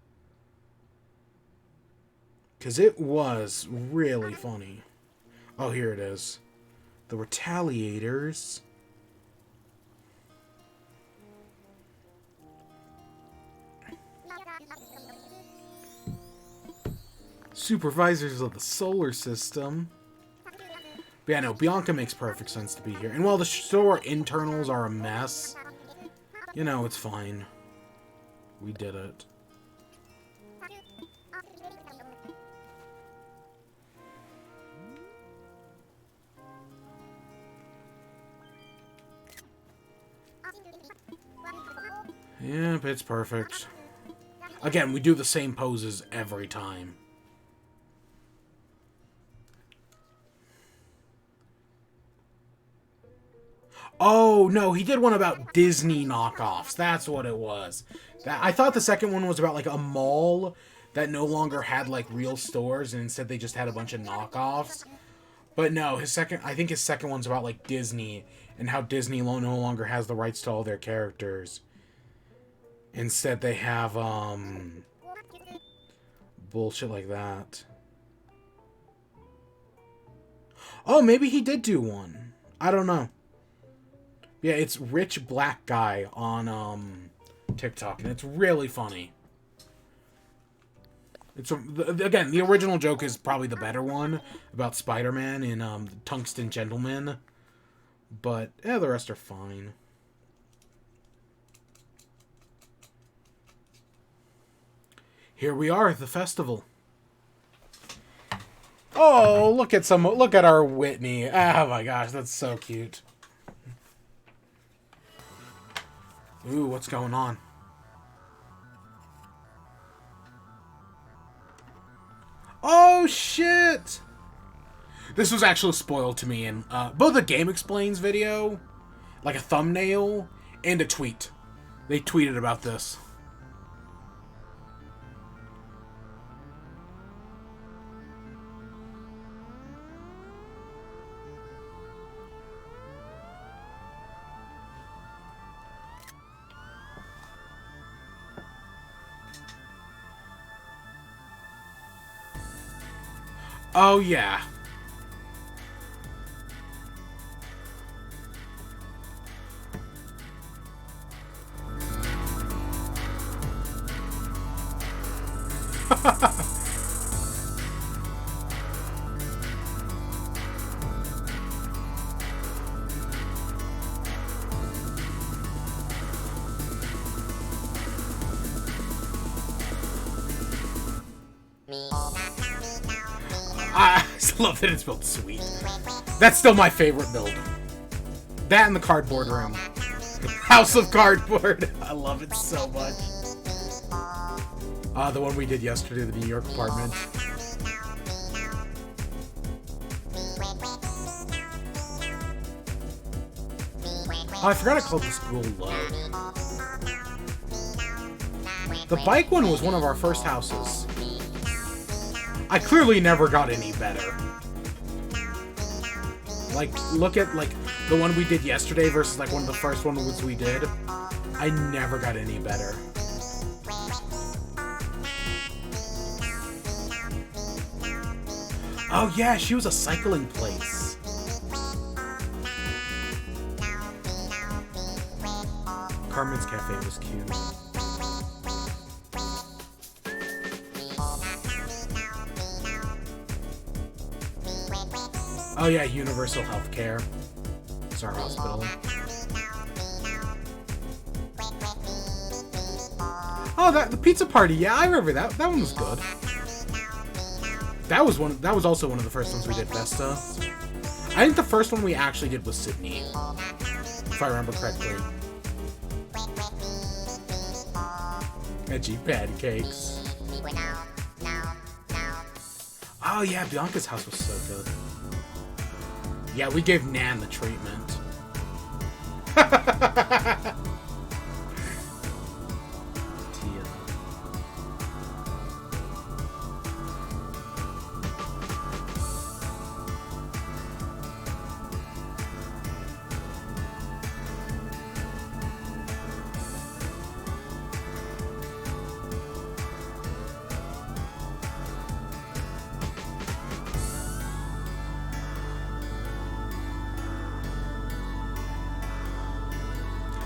Because it was really funny. Oh, here it is. The Retaliators. Supervisors of the Solar System. But yeah, no, Bianca makes perfect sense to be here. And while the store internals are a mess, You know, it's fine. We did it. Yep, it's perfect. Again, we do the same poses every time. Oh, no, he did one about Disney knockoffs. That's what it was. I thought the second one was about, like, a mall that no longer had, like, real stores, and instead they just had a bunch of knockoffs. But no, I think his second one's about, like, Disney, and how Disney no longer has the rights to all their characters. Instead they have, bullshit like that. Oh, maybe he did do one. I don't know. Yeah, it's Rich Black Guy on TikTok, and it's really funny. It's again, the original joke is probably the better one about Spider-Man in Tungsten Gentleman, but yeah, the rest are fine. Here we are at the festival. Oh, look at our Whitney. Oh my gosh, that's so cute. Ooh, what's going on? Oh, shit! This was actually spoiled to me in both a Game Explains video, like a thumbnail, and a tweet. They tweeted about this. Oh, yeah. I still love that it's spelled sweet. That's still my favorite build. That and the cardboard room. House of Cardboard. I love it so much. The one we did yesterday, the New York apartment. Oh, I forgot I called the school Load. The bike one was one of our first houses. I clearly never got any better. Like, look at, like, the one we did yesterday versus, like, one of the first ones we did. I never got any better. Oh, yeah, she was a cycling place. Carmen's Cafe was cute. Oh yeah, Universal Healthcare. It's our hospital. Oh, the pizza party. Yeah, I remember that. That one was good. That was also one of the first ones we did, Vesta. I think the first one we actually did was Sydney, if I remember correctly. Veggie pancakes. Oh yeah, Bianca's house was so good. Yeah, we gave Nan the treatment.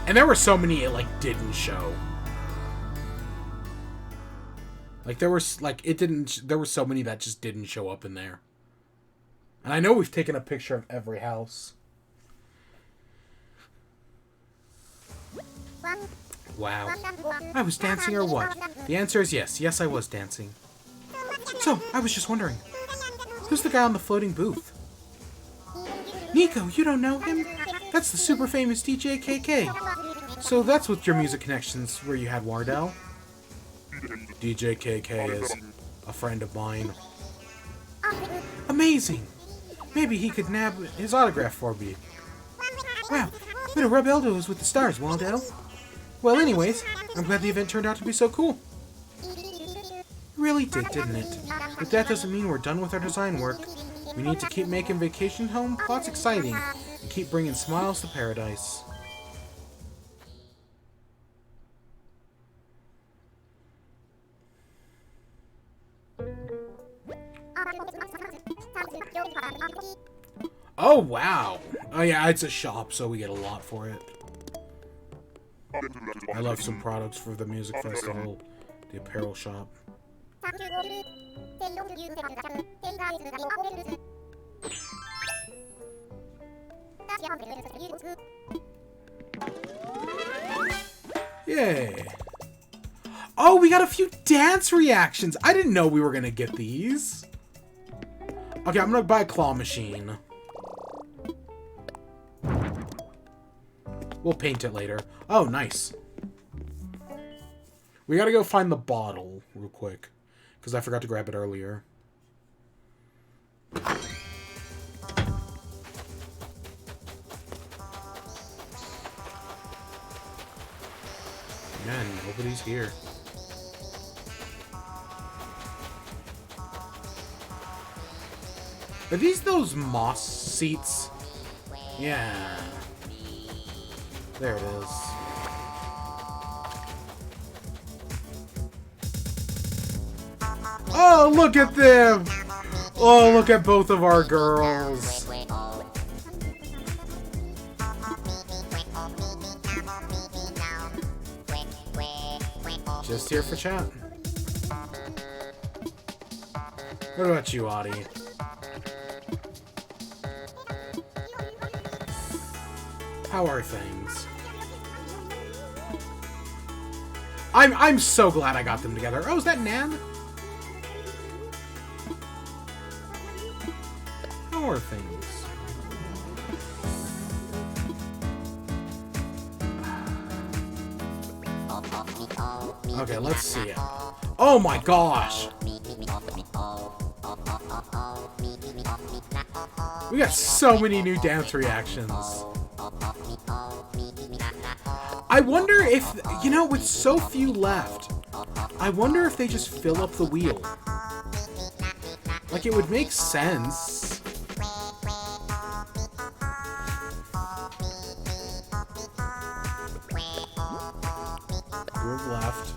And there were so many it, like, didn't show. Like, there were so many that just didn't show up in there. And I know we've taken a picture of every house. Wow. I was dancing or what? The answer is yes. Yes, I was dancing. So, I was just wondering, who's the guy on the floating booth? Nico, you don't know him? That's the super famous DJ KK. So that's with your music connections where you had Wardell? DJ KK is a friend of mine. Amazing! Maybe he could nab his autograph for me. Wow, way to rub elbows with the stars, Wardell. Well, anyways, I'm glad the event turned out to be so cool. It really did, didn't it? But that doesn't mean we're done with our design work. We need to keep making Vacation Home plots exciting and keep bringing smiles to paradise. Oh, wow. Oh, yeah, it's a shop, so we get a lot for it. I love some products for the music festival, the apparel shop. Yay. Oh, we got a few dance reactions. I didn't know we were gonna get these. Okay, I'm gonna buy a claw machine. We'll paint it later. Oh, nice. We gotta go find the bottle real quick, because I forgot to grab it earlier. Man, nobody's here. Are these those moss seats? Yeah. There it is. Oh, look at them! Oh, look at both of our girls. Just here for chat. What about you, Audie? How are things? I'm so glad I got them together. Oh, is that Nan? How are things? Okay, let's see it. Oh my gosh! We got so many new dance reactions. I wonder if, you know, with so few left, I wonder if they just fill up the wheel. Like, it would make sense. Group left.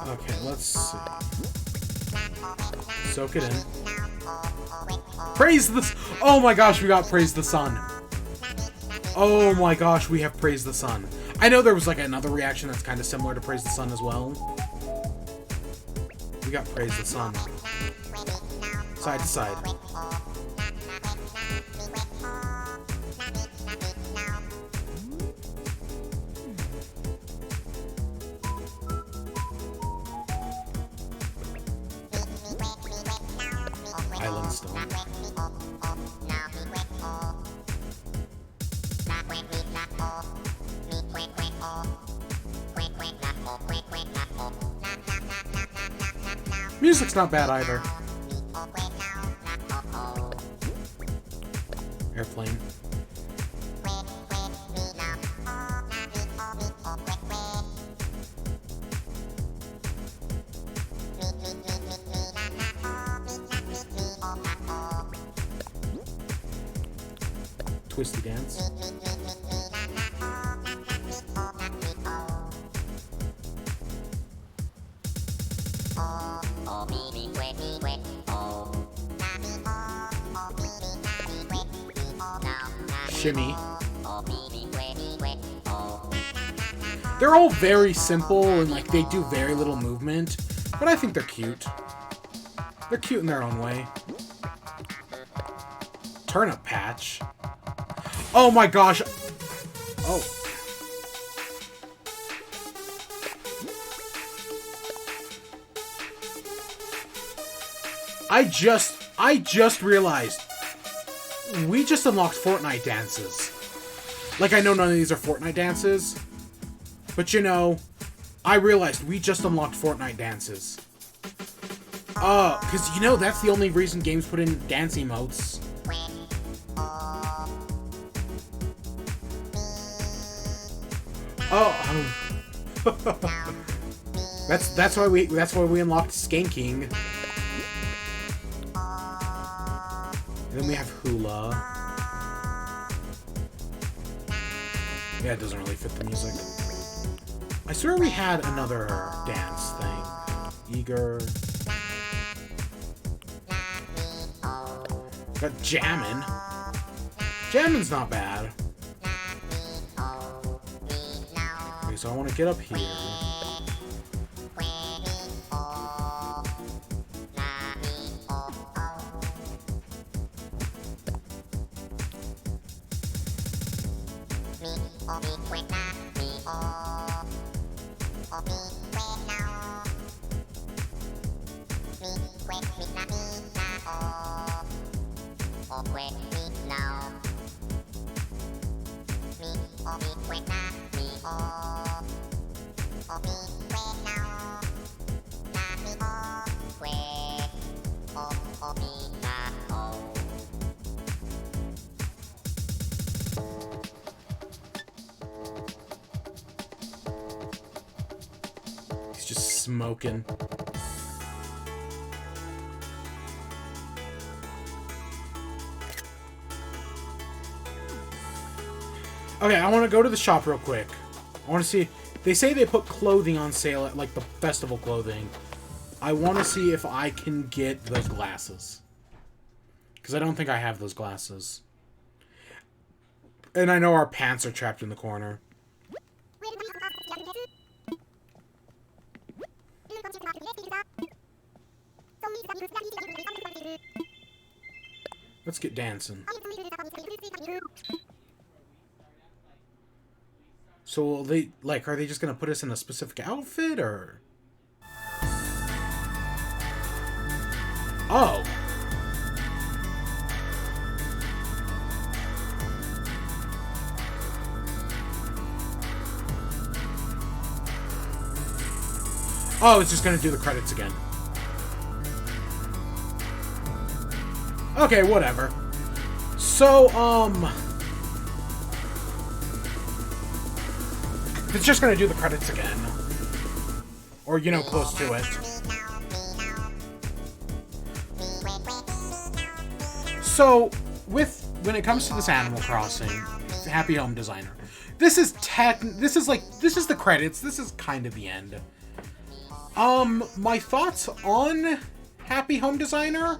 Okay, let's see. Soak it in. Praise the... Oh my gosh, we got Praise the Sun. Oh my gosh, we have Praise the Sun. I know there was like another reaction that's kind of similar to Praise the Sun as well. We got Praise the Sun. Side to side. Island Stone. Music's not bad either. Airplane. Twisty dance. Shimmy. They're all very simple and like they do very little movement, but I think they're cute. They're cute in their own way. Turnip patch. Oh my gosh. Oh. I just realized we just unlocked Fortnite dances. Like, I know none of these are Fortnite dances, but you know, I realized we just unlocked Fortnite dances. Because you know, that's the only reason games put in dance emotes. Oh. that's why we unlocked Skanking. And then we have Hula. Yeah, it doesn't really fit the music. I swear we had another dance thing. Eager. Got Jammin'. Jammin's not bad. Okay, so I want to get up here. He's just smoking. Okay, I want to go to the shop real quick. I want to see... They say they put clothing on sale at, like, the festival clothing. I want to see if I can get those glasses. Because I don't think I have those glasses. And I know our pants are trapped in the corner. Let's get dancing. So will they, like, are they just gonna put us in a specific outfit, or? Oh. Oh, it's just gonna do the credits again. Okay, whatever. So, it's just gonna do the credits again. Or, you know, close to it. So, when it comes to this Animal Crossing, Happy Home Designer, this is the credits, this is kind of the end. My thoughts on Happy Home Designer,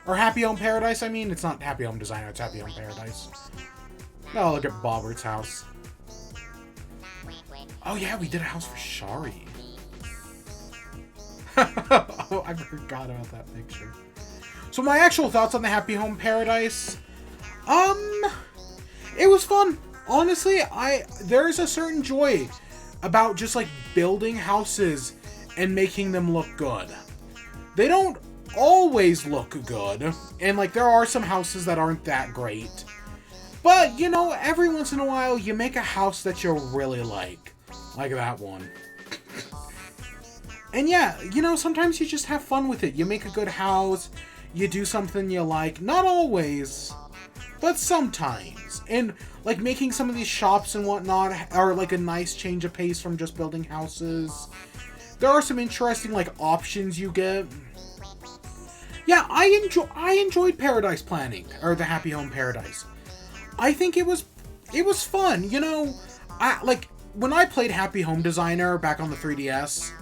or Happy Home Paradise, I mean, it's not Happy Home Designer, it's Happy Home Paradise. Oh, look at Bobbert's house. Oh yeah, we did a house for Shari. Oh, I forgot about that picture. So my actual thoughts on the Happy Home Paradise, it was fun. Honestly, there's a certain joy about just like building houses and making them look good. They don't always look good, and like there are some houses that aren't that great. But, you know, every once in a while you make a house that you really like that one. And yeah, you know, sometimes you just have fun with it. You make a good house, you do something you like. Not always, but sometimes. And like making some of these shops and whatnot are like a nice change of pace from just building houses. There are some interesting like options you get. Yeah, I enjoyed Paradise Planning, or the Happy Home Paradise. I think it was fun, you know. When I played Happy Home Designer back on the 3DS,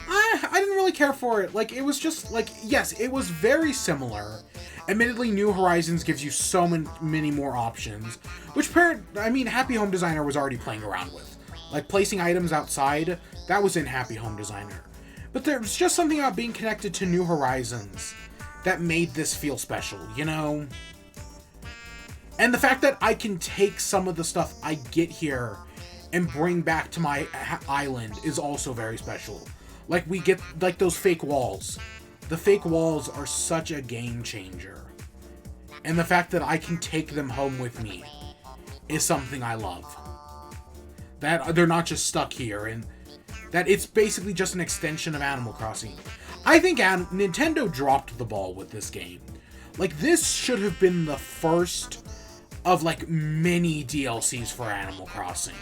I didn't really care for it. Like, it was just, like, yes, it was very similar. Admittedly, New Horizons gives you so many more options, which Happy Home Designer was already playing around with. Like placing items outside, that was in Happy Home Designer. But there's just something about being connected to New Horizons that made this feel special, you know? And the fact that I can take some of the stuff I get here and bring back to my island is also very special. Like, we get, like, those fake walls. The fake walls are such a game changer. And the fact that I can take them home with me is something I love. That they're not just stuck here, and that it's basically just an extension of Animal Crossing. I think Nintendo dropped the ball with this game. Like, this should have been the first of, like, many DLCs for Animal Crossing.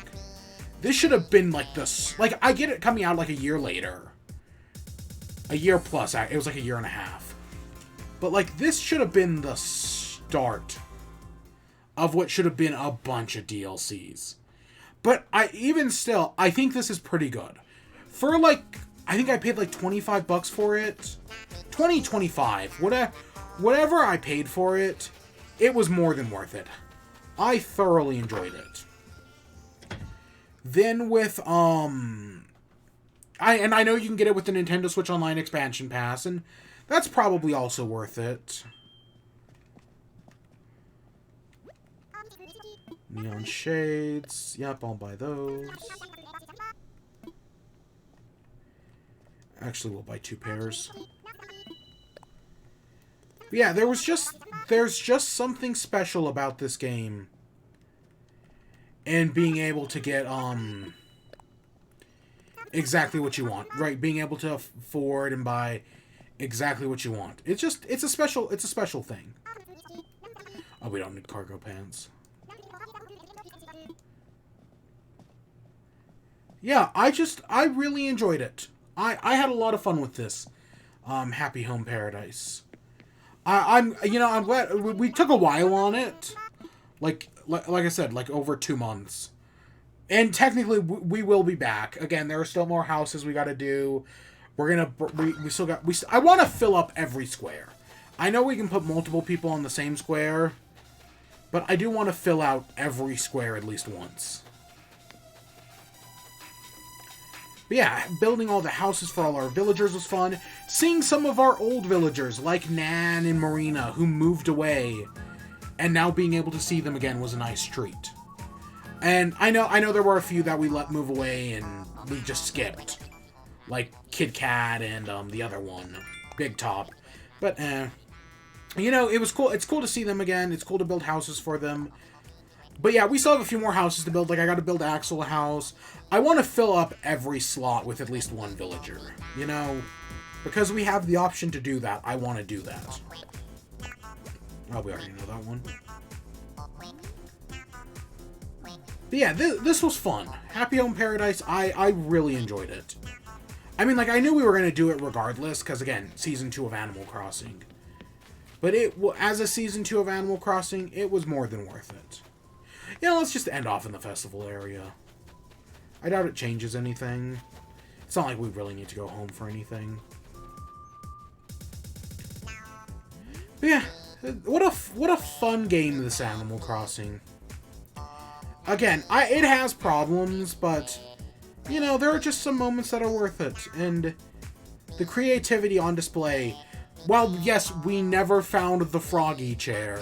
This should have been, like, like, I get it coming out, like, a year later. A year plus. It was, like, a year and a half. But, like, this should have been the start of what should have been a bunch of DLCs. But even still, I think this is pretty good. For, like, I think I paid, like, $25 for it. 25. Whatever I paid for it, it was more than worth it. I thoroughly enjoyed it. Then with, I know you can get it with the Nintendo Switch Online expansion pass, and that's probably also worth it. Neon shades. Yep, I'll buy those. Actually, we'll buy 2 pairs. But yeah, there's just something special about this game. And being able to get, exactly what you want. Right, being able to afford and buy exactly what you want. It's a special thing. Oh, we don't need cargo pants. Yeah, I really enjoyed it. I had a lot of fun with this. Happy Home Paradise. I'm glad we took a while on it. Like I said, like over 2 months. And technically we will be back. Again, there are still more houses we got to do. I want to fill up every square. I know we can put multiple people on the same square, but I do want to fill out every square at least once. But yeah, building all the houses for all our villagers was fun. Seeing some of our old villagers, like Nan and Marina, who moved away, and now being able to see them again was a nice treat. And I know there were a few that we let move away and we just skipped. Like Kid Cat and the other one, Big Top. But, it was cool. It's cool to see them again. It's cool to build houses for them. But yeah, we still have a few more houses to build. Like, I got to build Axel a house. I want to fill up every slot with at least one villager, you know? Because we have the option to do that, I want to do that. Oh, we already know that one. But yeah, this was fun. Happy Home Paradise, I really enjoyed it. I mean, like, I knew we were going to do it regardless, because, again, Season 2 of Animal Crossing. But as a Season 2 of Animal Crossing, it was more than worth it. Let's just end off in the festival area. I doubt it changes anything. It's not like we really need to go home for anything. But yeah, what a fun game, this Animal Crossing. Again, it has problems, but, there are just some moments that are worth it. And the creativity on display, while, yes, we never found the Froggy chair,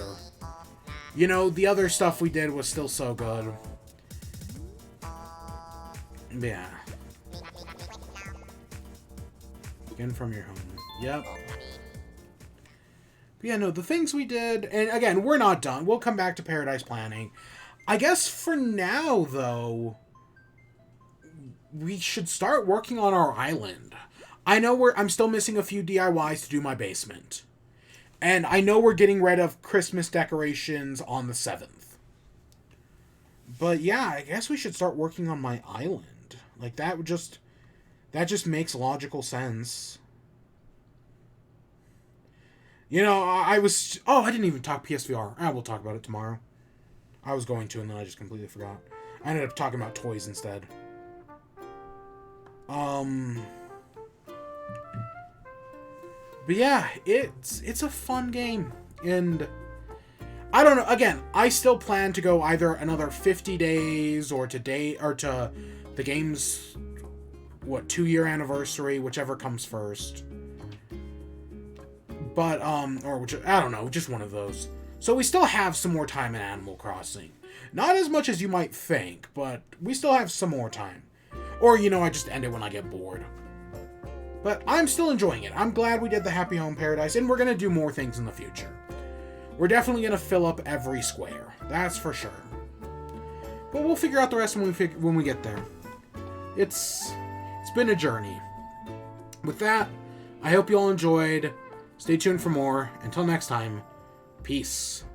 the other stuff we did was still so good. Yeah. Again from your home. Yep. But yeah, no, the things we did, and again, we're not done. We'll come back to Paradise Planning. I guess for now, though, we should start working on our island. I know I'm still missing a few DIYs to do my basement. And I know we're getting rid of Christmas decorations on the 7th. But yeah, I guess we should start working on my island. Like, that just makes logical sense. I didn't even talk PSVR. We'll talk about it tomorrow. I was going to, and then I just completely forgot. I ended up talking about toys instead. But yeah, it's a fun game. And I don't know, again, I still plan to go either another 50 days or to the the game's, 2-year anniversary, whichever comes first. But, I don't know, just one of those. So we still have some more time in Animal Crossing. Not as much as you might think, but we still have some more time. Or, I just end it when I get bored. But I'm still enjoying it. I'm glad we did the Happy Home Paradise, and we're going to do more things in the future. We're definitely going to fill up every square. That's for sure. But we'll figure out the rest when we get there. It's been a journey. With that, I hope you all enjoyed. Stay tuned for more. Until next time, peace.